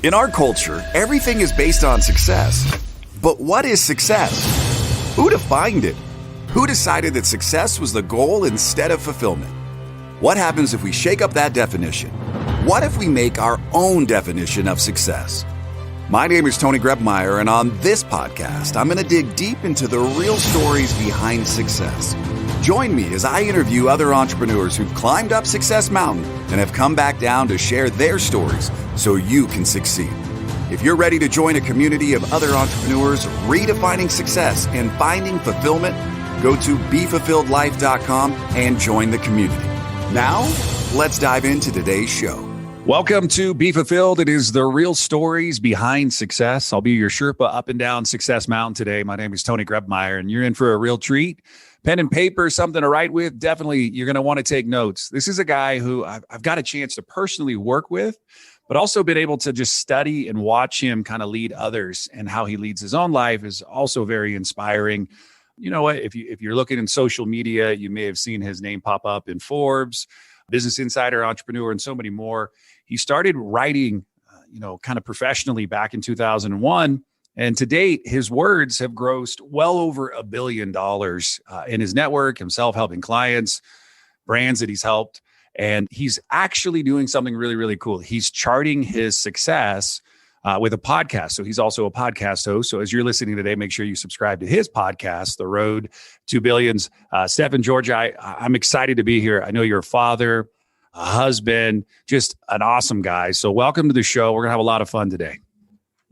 In our culture, everything is based on success. But what is success? Who defined it? Who decided that success was the goal instead of fulfillment? What happens if we shake up that definition? What if we make our own definition of success? My name is Tony Grebmeyer, and on this podcast, I'm going to dig deep into the real stories behind success. Join me as I interview other entrepreneurs who've climbed up Success Mountain and have come back down to share their stories so you can succeed. If you're ready to join a community of other entrepreneurs redefining success and finding fulfillment, go to BeFulfilledLife.com and join the community. Now, let's dive into today's show. Welcome to Be Fulfilled. It is the real stories behind success. I'll be your Sherpa up and down Success Mountain today. My name is Tony Grebmeyer, and you're in for a real treat. Pen and paper, something to write with. Definitely, you're going to want to take notes. This is a guy who I've got a chance to personally work with, but also been able to just study and watch him kind of lead others, and how he leads his own life is also very inspiring. You know what? If you're looking in social media, you may have seen his name pop up in Forbes, Business Insider, Entrepreneur, and so many more. He started writing, kind of professionally back in 2001. And to date, his words have grossed well over $1 billion in his network, himself helping clients, brands that he's helped. And he's actually doing something really, really cool. He's charting his success with a podcast. So he's also a podcast host. So as you're listening today, make sure you subscribe to his podcast, The Road to Billions. Stefan Georgi, I'm excited to be here. I know you're a father, a husband, just an awesome guy. So welcome to the show. We're going to have a lot of fun today.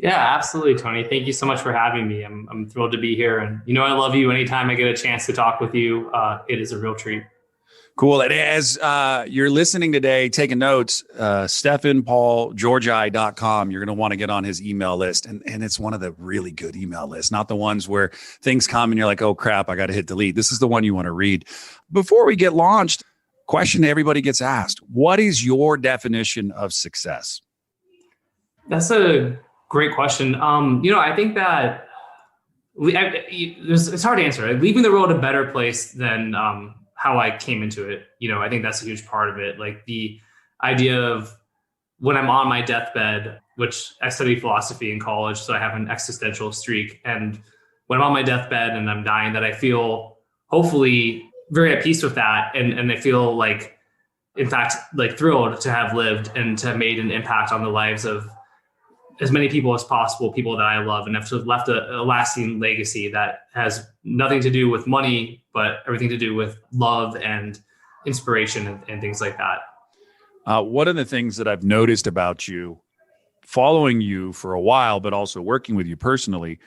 Yeah, absolutely, Tony. Thank you so much for having me. I'm thrilled to be here. And I love you. Anytime I get a chance to talk with you, it is a real treat. Cool. And as you're listening today, taking notes, StefanPaulGeorgi.com, you're going to want to get on his email list. And it's one of the really good email lists, not the ones where things come and you're like, oh, crap, I got to hit delete. This is the one you want to read. Before we get launched, question everybody gets asked, what is your definition of success? That's a great question. I think that it's hard to answer. Right? Leaving the world a better place than how I came into it. I think that's a huge part of it. Like the idea of when I'm on my deathbed, which I studied philosophy in college, so I have an existential streak. And when I'm on my deathbed and I'm dying, that I feel hopefully very at peace with that. And I feel like, in fact, like thrilled to have lived and to have made an impact on the lives of as many people as possible, people that I love, and have sort of left a lasting legacy that has nothing to do with money, but everything to do with love and inspiration and things like that. One of the things that I've noticed about you, following you for a while, but also working with you personally,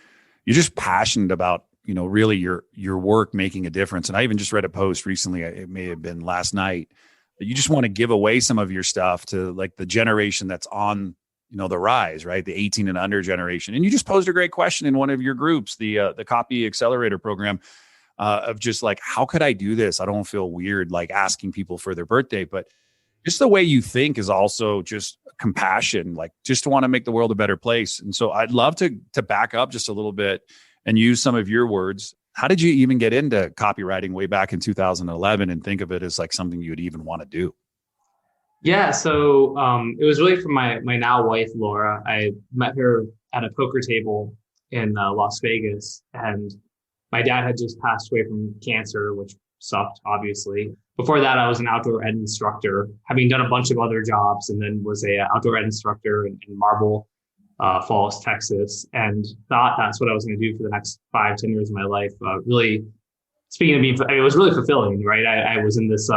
you're just passionate about, really your work making a difference. And I even just read a post recently, it may have been last night, that you just want to give away some of your stuff to like the generation that's on the rise, right? The 18 and under generation. And you just posed a great question in one of your groups, the Copy Accelerator program, of just like, how could I do this? I don't feel weird, like asking people for their birthday, but just the way you think is also just compassion, like just to want to make the world a better place. And so I'd love to back up just a little bit and use some of your words. How did you even get into copywriting way back in 2011 and think of it as like something you'd even want to do? Yeah, so it was really from my now wife, Laura. I met her at a poker table in Las Vegas, and my dad had just passed away from cancer, which sucked, obviously. Before that, I was an outdoor ed instructor, having done a bunch of other jobs, and then was a outdoor ed instructor in Marble Falls, Texas, and thought that's what I was going to do for the next 5-10 years of my life. Really, speaking of being, it was really fulfilling, right? I was in this...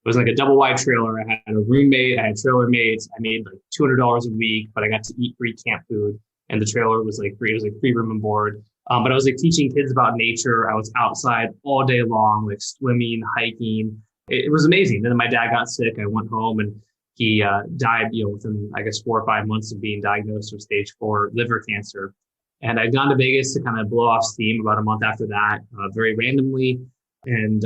It was like a double wide trailer. I had a roommate. I had trailer mates. I made like $200 a week, but I got to eat free camp food. And the trailer was like free. It was like free room and board. But I was like teaching kids about nature. I was outside all day long, like swimming, hiking. It was amazing. And then my dad got sick. I went home and he died, within, I guess, 4 or 5 months of being diagnosed with stage 4 liver cancer. And I'd gone to Vegas to kind of blow off steam about a month after that, very randomly. And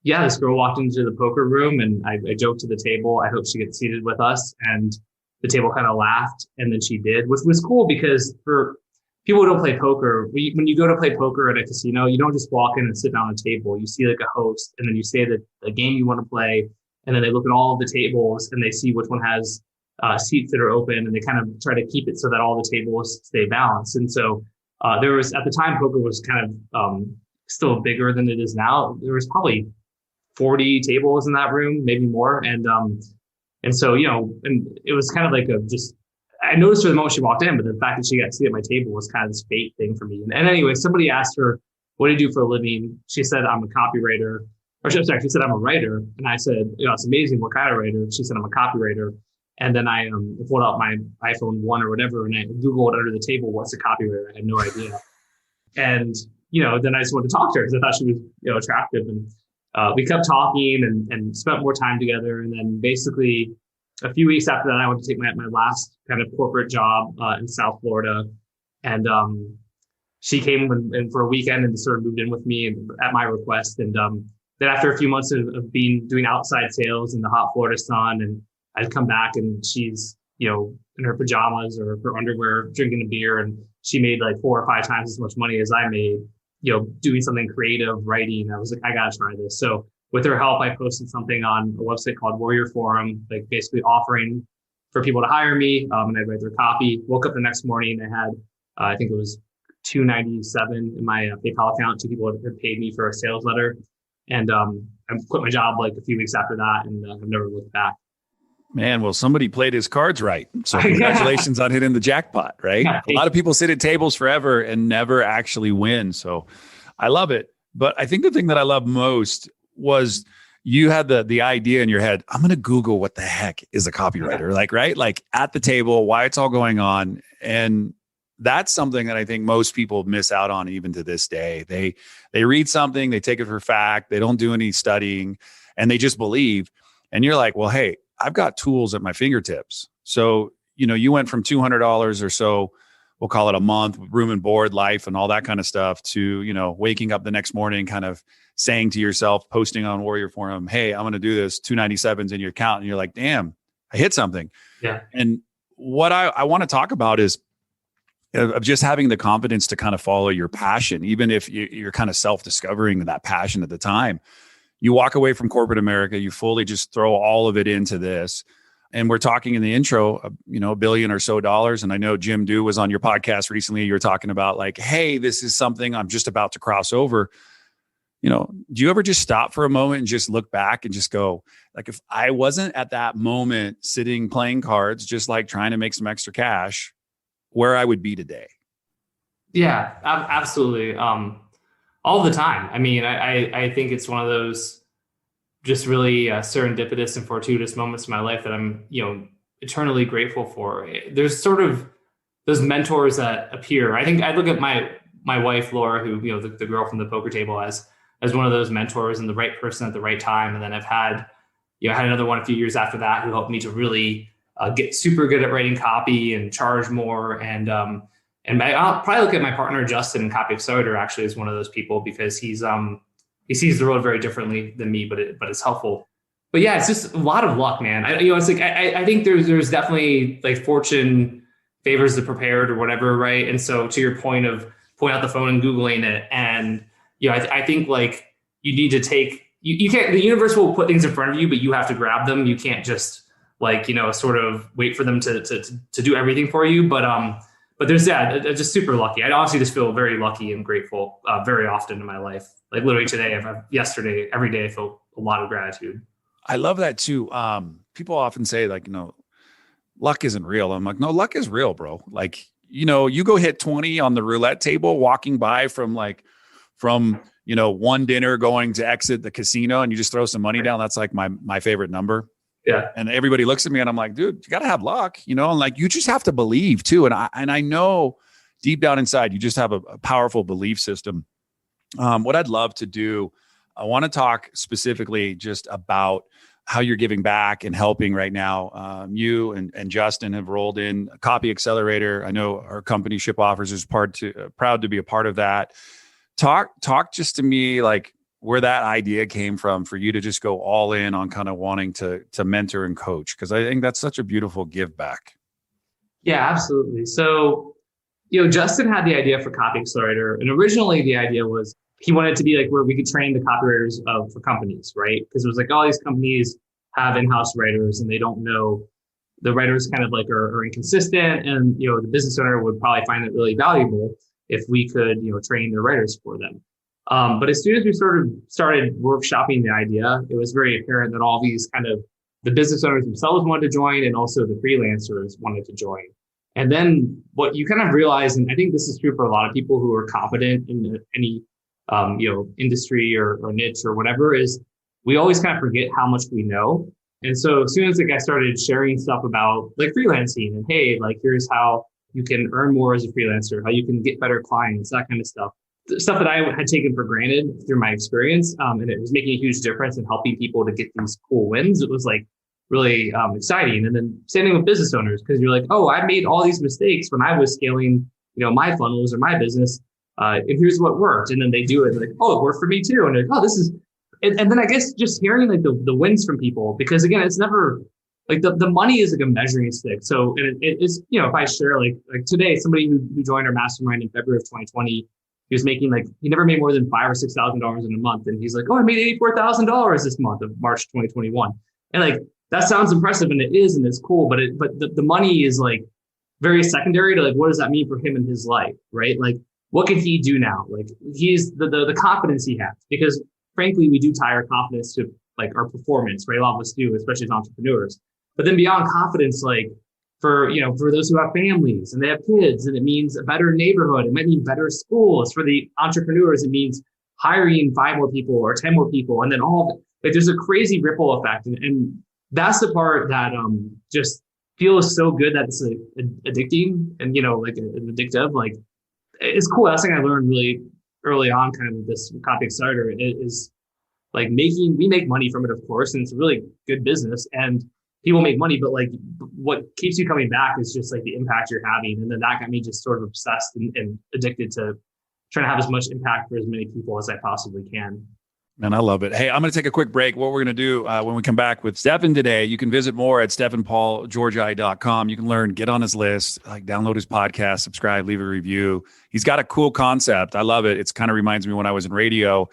this girl walked into the poker room and I joked to the table, I hope she gets seated with us. And the table kind of laughed. And then she did, which was cool because for people who don't play poker, when you go to play poker at a casino, you don't just walk in and sit down at a table. You see like a host and then you say the game you want to play. And then they look at all of the tables and they see which one has seats that are open, and they kind of try to keep it so that all the tables stay balanced. And so there was, at the time, poker was kind of still bigger than it is now. There was probably 40 tables in that room, maybe more. And so, and it was kind of like I noticed her the moment she walked in, but the fact that she got to sit at my table was kind of this fate thing for me. And anyway, somebody asked her, what do you do for a living? She said, I'm a copywriter. Or she said, I'm a writer. And I said, it's amazing. What kind of writer? She said, I'm a copywriter. And then I pulled out my iPhone 1 or whatever, and I Googled under the table, what's a copywriter? I had no idea. And, then I just wanted to talk to her because I thought she was, attractive. And we kept talking and spent more time together. And then basically a few weeks after that, I went to take my last kind of corporate job in South Florida. And she came in for a weekend and sort of moved in with me at my request. And then after a few months of doing outside sales in the hot Florida sun, and I'd come back and she's, in her pajamas or her underwear, drinking a beer, and she made like 4 or 5 times as much money as I made, doing something creative, writing. I was like, I gotta try this. So with her help, I posted something on a website called Warrior Forum, like basically offering for people to hire me, and I'd write their copy. Woke up the next morning, I had, I think it was $297 in my PayPal account. 2 people had paid me for a sales letter, and I quit my job like a few weeks after that, and I've never looked back. Man, well, somebody played his cards right. So congratulations on hitting the jackpot, right? Yeah. A lot of people sit at tables forever and never actually win. So I love it. But I think the thing that I love most was you had the idea in your head, I'm going to Google what the heck is a copywriter, right? Like at the table, why it's all going on. And that's something that I think most people miss out on even to this day. They read something, they take it for fact, they don't do any studying, and they just believe. And you're like, well, hey, I've got tools at my fingertips. So, you went from $200 or so, we'll call it a month, room and board, life and all that kind of stuff, to, waking up the next morning, kind of saying to yourself, posting on Warrior Forum, hey, I'm going to do this, 297's in your account. And you're like, damn, I hit something. Yeah. And what I want to talk about is of just having the confidence to kind of follow your passion, even if you're kind of self-discovering that passion at the time. You walk away from corporate America, you fully just throw all of it into this. And we're talking in the intro, $1 billion or so. And I know Jim Dew was on your podcast recently. You were talking about like, hey, this is something I'm just about to cross over. Do you ever just stop for a moment and just look back and just go, like, if I wasn't at that moment sitting playing cards, just like trying to make some extra cash, where I would be today? Yeah, absolutely. All the time. I mean, I think it's one of those just really serendipitous and fortuitous moments in my life that I'm, eternally grateful for. There's sort of those mentors that appear. I think I look at my wife, Laura, who, the girl from the poker table, as one of those mentors and the right person at the right time. And then I've had, I had another one a few years after that who helped me to really get super good at writing copy and charge more. And I'll probably look at my partner, Justin, in Copy Accelerator, actually, as one of those people, because he sees the road very differently than me, but it's helpful. But yeah, it's just a lot of luck, man. It's like, I think there's definitely like fortune favors the prepared or whatever. Right. And so to your point of pulling out the phone and Googling it, and, I think like you need to you can't, the universe will put things in front of you, but you have to grab them. You can't just like, sort of wait for them to do everything for you. But there's, just super lucky. I honestly just feel very lucky and grateful very often in my life. Like literally today, yesterday, every day, I feel a lot of gratitude. I love that too. People often say like, luck isn't real. I'm like, no, luck is real, bro. Like, you go hit 20 on the roulette table, walking by from one dinner going to exit the casino, and you just throw some money down. That's like my favorite number. Yeah. And everybody looks at me and I'm like, dude, you got to have luck, and like, you just have to believe too. And I know deep down inside, you just have a powerful belief system. What I'd love to do, I want to talk specifically just about how you're giving back and helping right now. You and Justin have rolled in a Copy Accelerator. I know our company Ship Offers is proud to be a part of that. Talk just to me, like, where that idea came from for you to just go all in on kind of wanting to mentor and coach, because I think that's such a beautiful give back. Yeah, absolutely. So, Justin had the idea for Copy Accelerator, and originally the idea was he wanted it to be like where we could train the copywriters for companies, right? Because it was like all these companies have in-house writers and they don't know, the writers kind of like are inconsistent, and the business owner would probably find it really valuable if we could train their writers for them. But as soon as we started workshopping the idea, it was very apparent that all these kind of the business owners themselves wanted to join, and also the freelancers wanted to join. And then what you kind of realize, and I think this is true for a lot of people who are confident in any industry or niche or whatever, is we always kind of forget how much we know. And so as soon as I started sharing stuff about like freelancing and hey, like here's how you can earn more as a freelancer, how you can get better clients, that kind of stuff. The stuff that I had taken for granted through my experience, and it was making a huge difference in helping people to get these cool wins. It was like really exciting. And then same with business owners, because you're like, oh, I made all these mistakes when I was scaling, my funnels or my business. And here's what worked. And then they do it like, oh, it worked for me too. And they're like, oh, this is, and then I guess just hearing like the wins from people, because again, it's never like the money is like a measuring stick. So, and it's, if I share like today, somebody who joined our mastermind in February of 2020, he was making he never made more than $5,000 or $6,000 in a month. And he's like, oh, I made $84,000 this month of March 2021. And like, that sounds impressive, and it is, and it's cool, but the money is like very secondary to like, what does that mean for him in his life, right? Like, what can he do now? Like, he's the confidence he has, because frankly, we do tie our confidence to like our performance, right? A lot of us do, especially as entrepreneurs. But then beyond confidence, like for those who have families and they have kids, and it means a better neighborhood, it might mean better schools. For the entrepreneurs, it means hiring 5 more people or 10 more people, and then like there's a crazy ripple effect, and that's the part that just feels so good that it's addicting and like addictive. Like, it's cool. That's something I learned really early on, kind of with this Copy Starter, is like we make money from it, of course, and it's a really good business and people make money, but like what keeps you coming back is just like the impact you're having. And then that got me just sort of obsessed and addicted to trying to have as much impact for as many people as I possibly can. Man, I love it. Hey, I'm going to take a quick break. What we're going to do when we come back with Stefan today, you can visit more at stefanpaulgeorgi.com. You can learn, get on his list, like download his podcast, subscribe, leave a review. He's got a cool concept. I love it. It's kind of reminds me when I was in radio.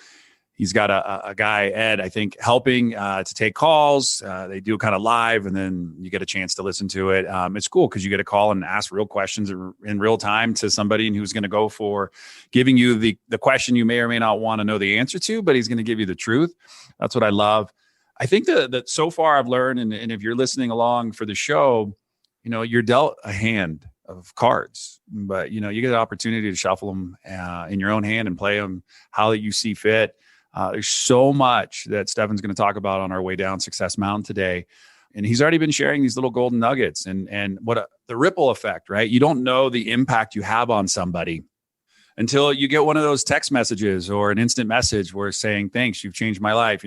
He's got a guy, Ed, I think, helping to take calls. They do it kind of live, and then you get a chance to listen to it. It's cool because you get a call and ask real questions in real time to somebody, and who's going to go for giving you the question you may or may not want to know the answer to, but he's going to give you the truth. That's what I love. I think that so far I've learned, and if you're listening along for the show, you're dealt a hand of cards, but you get an opportunity to shuffle them in your own hand and play them how you see fit. There's so much that Stefan's going to talk about on our way down Success Mountain today. And he's already been sharing these little golden nuggets and the ripple effect, right? You don't know the impact you have on somebody until you get one of those text messages or an instant message where it's saying, thanks, you've changed my life.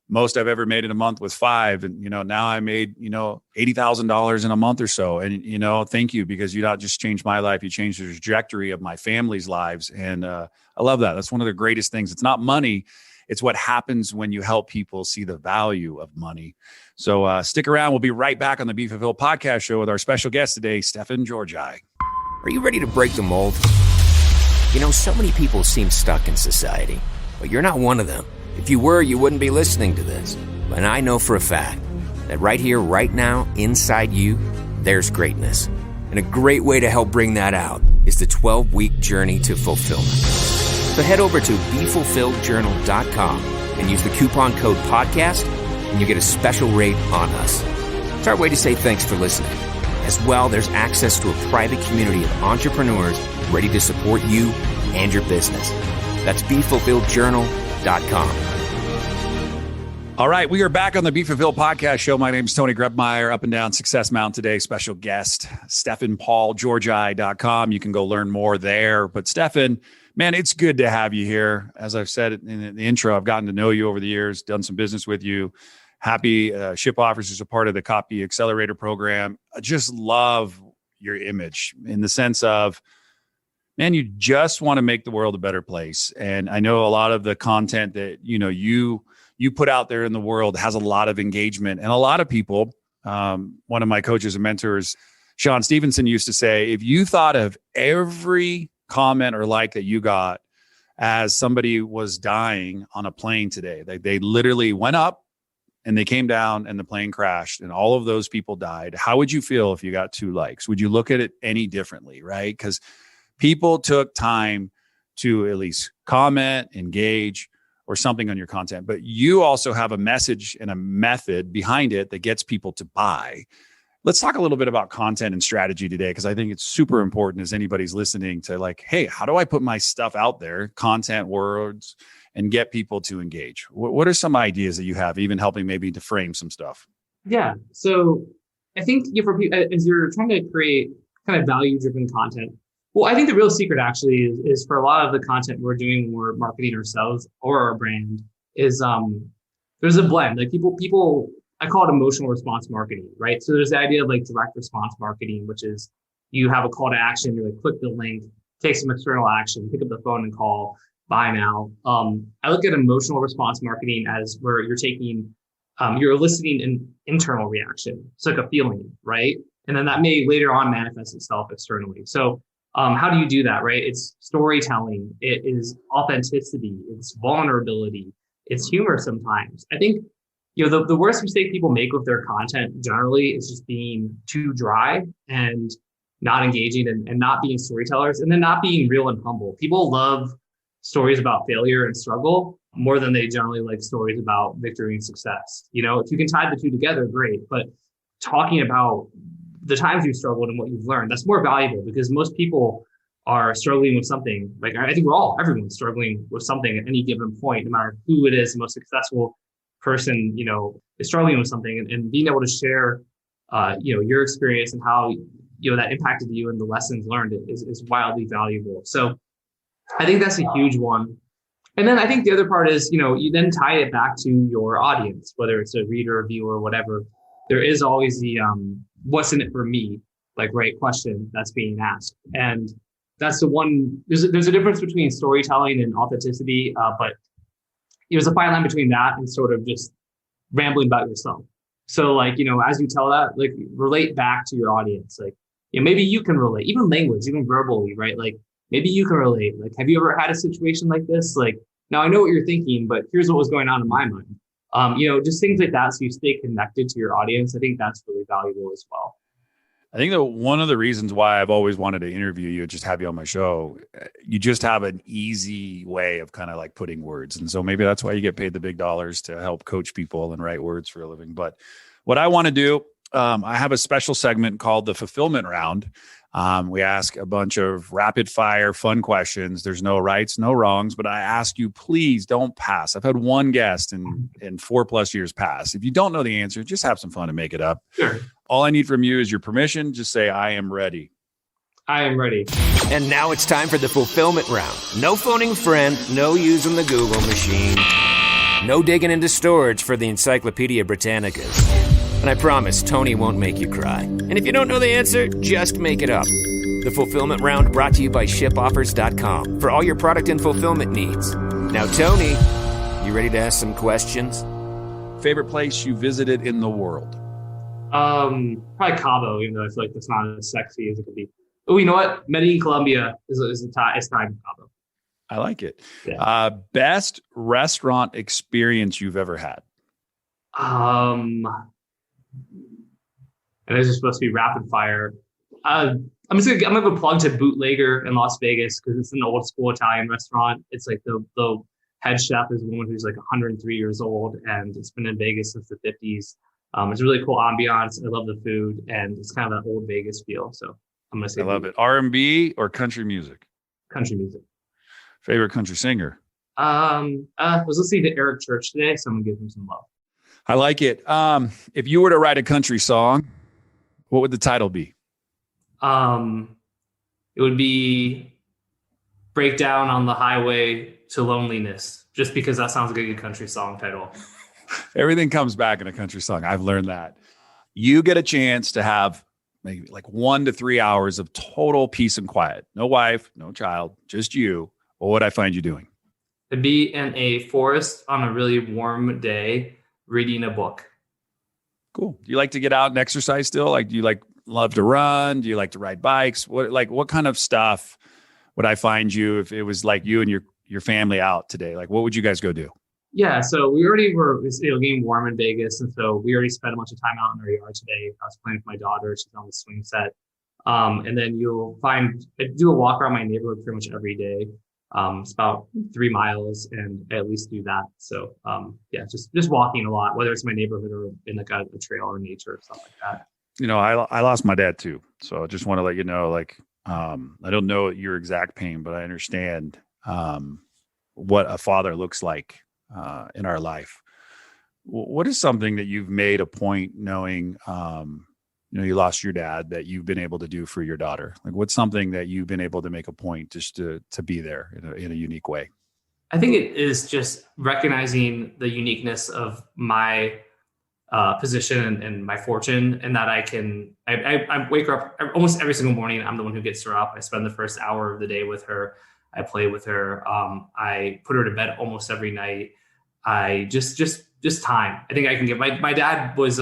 Most I've ever made in a month was 5. And, now I made, $80,000 in a month or so. And, thank you, because you not just changed my life, you changed the trajectory of my family's lives. And I love that. That's one of the greatest things. It's not money. It's what happens when you help people see the value of money. So stick around. We'll be right back on the Be Fulfilled podcast show with our special guest today, Stefan Georgi. Are you ready to break the mold? So many people seem stuck in society, but you're not one of them. If you were, you wouldn't be listening to this. And I know for a fact that right here, right now, inside you, there's greatness. And a great way to help bring that out is the 12-week journey to fulfillment. So head over to BeFulfilledJournal.com and use the coupon code podcast, and you get a special rate on us. It's our way to say thanks for listening. As well, there's access to a private community of entrepreneurs ready to support you and your business. That's BeFulfilledJournal.com. All right, we are back on the Be Fulfilled podcast show. My name is Tony Grebmeyer, up and down Success Mountain today. Special guest, StefanPaulGeorgi.com. You can go learn more there. But Stefan, man, it's good to have you here. As I've said in the intro, I've gotten to know you over the years, done some business with you. Happy Ship Offers is a part of the Copy Accelerator program. I just love your image in the sense of, man, you just want to make the world a better place. And I know a lot of the content that, you put out there in the world has a lot of engagement, and a lot of people, one of my coaches and mentors, Sean Stevenson, used to say, if you thought of every comment or like that you got as somebody was dying on a plane today, they literally went up and they came down and the plane crashed and all of those people died, how would you feel if you got 2 likes? Would you look at it any differently, right? Because people took time to at least comment, engage, or something on your content. But you also have a message and a method behind it that gets people to buy. Let's talk a little bit about content and strategy today, because I think it's super important as anybody's listening to like, hey, how do I put my stuff out there, content, words, and get people to engage? What are some ideas that you have, even helping maybe to frame some stuff? Yeah. So I think for people, as you're trying to create kind of value-driven content, well, I think the real secret actually is for a lot of the content we're doing when we're marketing ourselves or our brand is there's a blend. Like people, I call it emotional response marketing, right? So there's the idea of like direct response marketing, which is you have a call to action, you're like, click the link, take some external action, pick up the phone and call, buy now. I look at emotional response marketing as where you're taking, you're eliciting an internal reaction. It's like a feeling, right? And then that may later on manifest itself externally. So how do you do that, right? It's storytelling, it is authenticity, it's vulnerability, it's humor sometimes. I think, the worst mistake people make with their content generally is just being too dry and not engaging and not being storytellers and then not being real and humble. People love stories about failure and struggle more than they generally like stories about victory and success. If you can tie the two together, great. But talking about the times you've struggled and what you've learned, that's more valuable because most people are struggling with something. Like I think everyone's struggling with something at any given point, no matter who it is, the most successful person, is struggling with something and being able to share, your experience and how, that impacted you and the lessons learned is wildly valuable. So I think that's a huge one. And then I think the other part is, you then tie it back to your audience, whether it's a reader, a viewer, or whatever. There is always the, what's in it for me, like, right question that's being asked. And that's the one, there's a difference between storytelling and authenticity, but there's a fine line between that and sort of just rambling about yourself. So like, as you tell that, like relate back to your audience. Like, maybe you can relate, even language, even verbally, right? Like maybe you can relate. Like, have you ever had a situation like this? Like, now I know what you're thinking, but here's what was going on in my mind. Just things like that. So you stay connected to your audience. I think that's really valuable as well. I think that one of the reasons why I've always wanted to interview you, just have you on my show, you just have an easy way of kind of like putting words. And so maybe that's why you get paid the big dollars to help coach people and write words for a living. But what I want to do, I have a special segment called the Fulfillment Round. We ask a bunch of rapid fire fun questions. There's no rights, no wrongs, but I ask you, please don't pass. I've had one guest in 4+ years pass. If you don't know the answer, just have some fun and make it up. Sure. All I need from you is your permission. Just say, I am ready. I am ready. And now it's time for the fulfillment round. No phoning a friend, no using the Google machine, no digging into storage for the Encyclopedia Britannicas. And I promise Tony won't make you cry. And if you don't know the answer, just make it up. The fulfillment round brought to you by shipoffers.com for all your product and fulfillment needs. Now, Tony, you ready to ask some questions? Favorite place you visited in the world? Probably Cabo, even though I feel like that's not as sexy as it could be. Oh, you know what? Medellin, Colombia is time Cabo. I like it. Yeah. Best restaurant experience you've ever had? And this is supposed to be rapid fire. I'm gonna give a plug to Bootlegger in Las Vegas because it's an old school Italian restaurant. It's like the head chef is a woman who's like 103 years old, and it's been in Vegas since the 50s. It's a really cool ambiance. I love the food, and it's kind of that old Vegas feel. So I'm gonna say I love it. R&B or country music? Country music. Favorite country singer? I was listening to Eric Church today, so I'm gonna give him some love. I like it. If you were to write a country song, what would the title be? It would be Breakdown on the Highway to Loneliness, just because that sounds like a good country song title. Everything comes back in a country song. I've learned that. You get a chance to have maybe like 1 to 3 hours of total peace and quiet. No wife, no child, just you. What would I find you doing? To be in a forest on a really warm day, reading a book. Cool. Do you like to get out and exercise still? Like, do you love to run? Do you like to ride bikes? What kind of stuff would I find you if it was like you and your family out today? Like, what would you guys go do? Yeah, so we already were, getting warm in Vegas, and so we already spent a bunch of time out in our yard today. I was playing with my daughter; she's on the swing set, and then I do a walk around my neighborhood pretty much every day. It's about 3 miles, and I at least do that. So, just walking a lot, whether it's my neighborhood or in like a trail or nature or something like that. I lost my dad too, so I just want to let you know, I don't know your exact pain, but I understand what a father looks like in our life. What is something that you've made a point knowing, you lost your dad, that you've been able to do for your daughter? Like, what's something that you've been able to make a point just to be there in a unique way? I think it is just recognizing the uniqueness of my position and my fortune, and that I wake her up almost every single morning. I'm the one who gets her up. I spend the first hour of the day with her. I play with her. I put her to bed almost every night. I just time. I think I can give. My dad was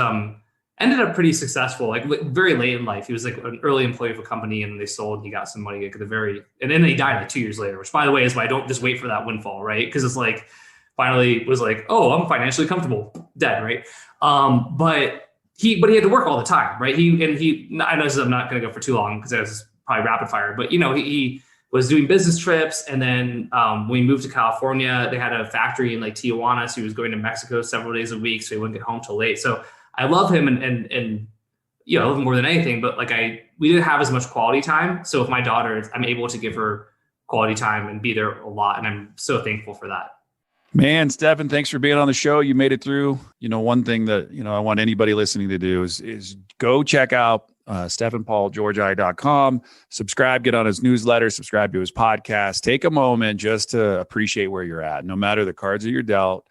ended up pretty successful, like very late in life. He was like an early employee of a company, and they sold. And he got some money at and then he died like 2 years later. Which, by the way, is why I don't just wait for that windfall, right? Because it's like finally was like, oh, I'm financially comfortable, dead, right? But he had to work all the time, right? I know I'm not going to go for too long because it was probably rapid fire, but he was doing business trips. And then when we moved to California, they had a factory in like Tijuana. So he was going to Mexico several days a week. So he wouldn't get home till late. So I love him and I love him more than anything, but we didn't have as much quality time. So with my daughter, I'm able to give her quality time and be there a lot. And I'm so thankful for that. Man, Stefan, thanks for being on the show. You made it through. One thing that, I want anybody listening to do is go check out StefanGeorgi.com, subscribe, get on his newsletter, subscribe to his podcast, take a moment just to appreciate where you're at. No matter the cards that you're dealt,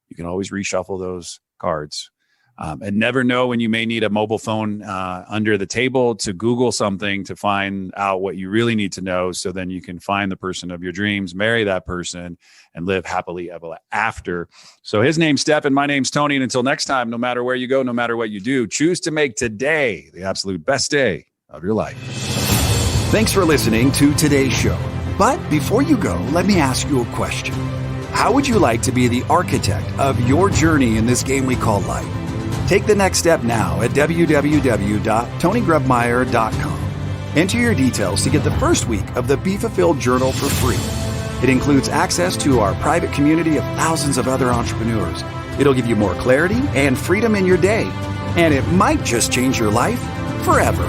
you can always reshuffle those cards. And never know when you may need a mobile phone under the table to Google something to find out what you really need to know. So then you can find the person of your dreams, marry that person, and live happily ever after. So his name's Stefan, my name's Tony. And until next time, no matter where you go, no matter what you do, choose to make today the absolute best day of your life. Thanks for listening to today's show. But before you go, let me ask you a question. How would you like to be the architect of your journey in this game we call life? Take the next step now at www.tonygrebmeyer.com. Enter your details to get the first week of the Be Fulfilled Journal for free. It includes access to our private community of thousands of other entrepreneurs. It'll give you more clarity and freedom in your day, and it might just change your life forever.